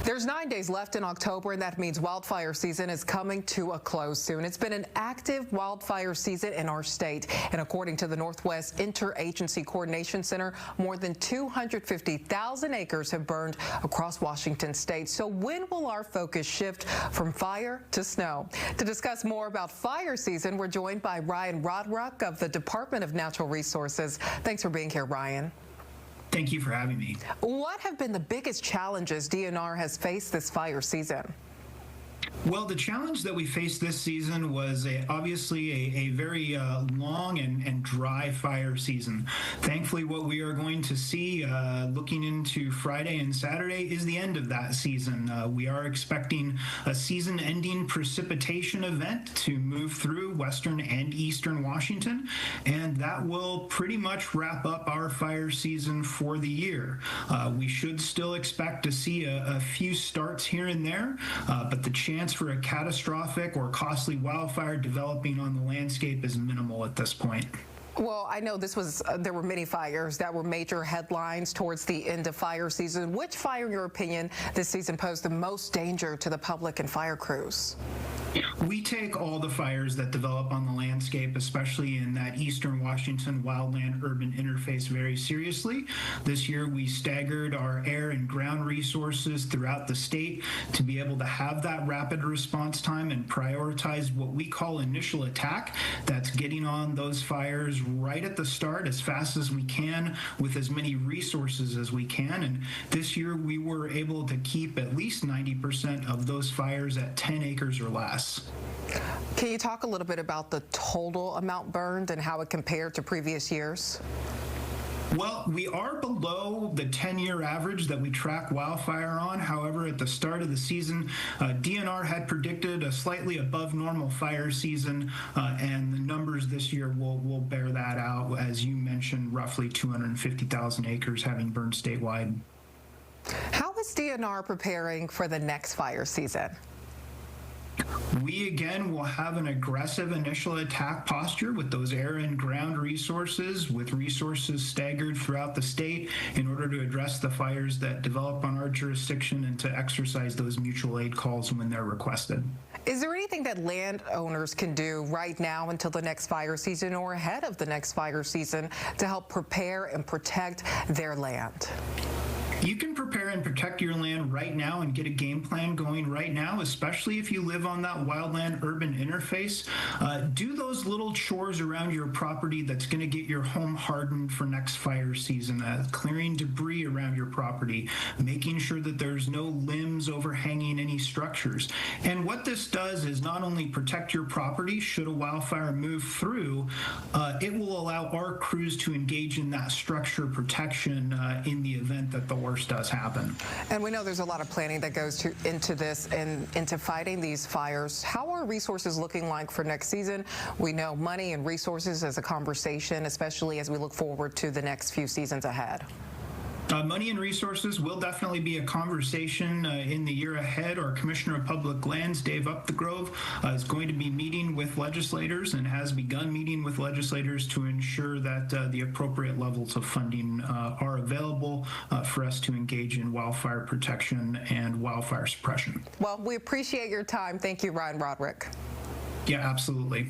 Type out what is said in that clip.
There's 9 days left in October, and that means wildfire season is coming to a close soon. It's been an active wildfire season in our state, and according to the Northwest Interagency Coordination Center, more than 250,000 acres have burned across Washington state. So when will our focus shift from fire to snow? To discuss more about fire season, we're joined by Ryan Rodruck of the Department of Natural Resources. Thanks for being here, Ryan. Thank you for having me. What have been the biggest challenges DNR has faced this fire season? Well, the challenge that we faced this season was obviously a very long and dry fire season. Thankfully, what we are going to see looking into Friday and Saturday is the end of that season. We are expecting a season-ending precipitation event to move through western and eastern Washington, and that will pretty much wrap up our fire season for the year. We should still expect to see a few starts here and there, but the chance for a catastrophic or costly wildfire developing on the landscape is minimal at this point. Well, I know there were many fires that were major headlines towards the end of fire season. Which fire, in your opinion, this season posed the most danger to the public and fire crews? We take all the fires that develop on the landscape, especially in that eastern Washington wildland-urban interface, very seriously. This year, we staggered our air and ground resources throughout the state to be able to have that rapid response time and prioritize what we call initial attack. That's getting on those fires right at the start as fast as we can with as many resources as we can. And this year, we were able to keep at least 90% of those fires at 10 acres or less. Can you talk a little bit about the total amount burned and how it compared to previous years? Well, we are below the 10-year average that we track wildfire on. However, at the start of the season, DNR had predicted a slightly above normal fire season, and the numbers this year will bear that out. As you mentioned, roughly 250,000 acres having burned statewide. How is DNR preparing for the next fire season? We again will have an aggressive initial attack posture with those air and ground resources, with resources staggered throughout the state in order to address the fires that develop on our jurisdiction and to exercise those mutual aid calls when they're requested. Is there anything that landowners can do right now until the next fire season or ahead of the next fire season to help prepare and protect their land? You can prepare and protect your land right now and get a game plan going right now, especially if you live on that wildland-urban interface. Do those little chores around your property that's going to get your home hardened for next fire season, clearing debris around your property, making sure that there's no limbs overhanging any structures. And what this does is not only protect your property should a wildfire move through, it will allow our crews to engage in that structure protection in the event that the worst does happen. And we know there's a lot of planning that goes into this and into fighting these fires. How are resources looking like for next season? We know money and resources as a conversation, especially as we look forward to the next few seasons ahead. Money and resources will definitely be a conversation in the year ahead. Our Commissioner of Public Lands, Dave Upthegrove, is going to be meeting with legislators and has begun meeting with legislators to ensure that the appropriate levels of funding are available for us to engage in wildfire protection and wildfire suppression. Well, we appreciate your time. Thank you, Ryan Rodruck. Yeah, absolutely.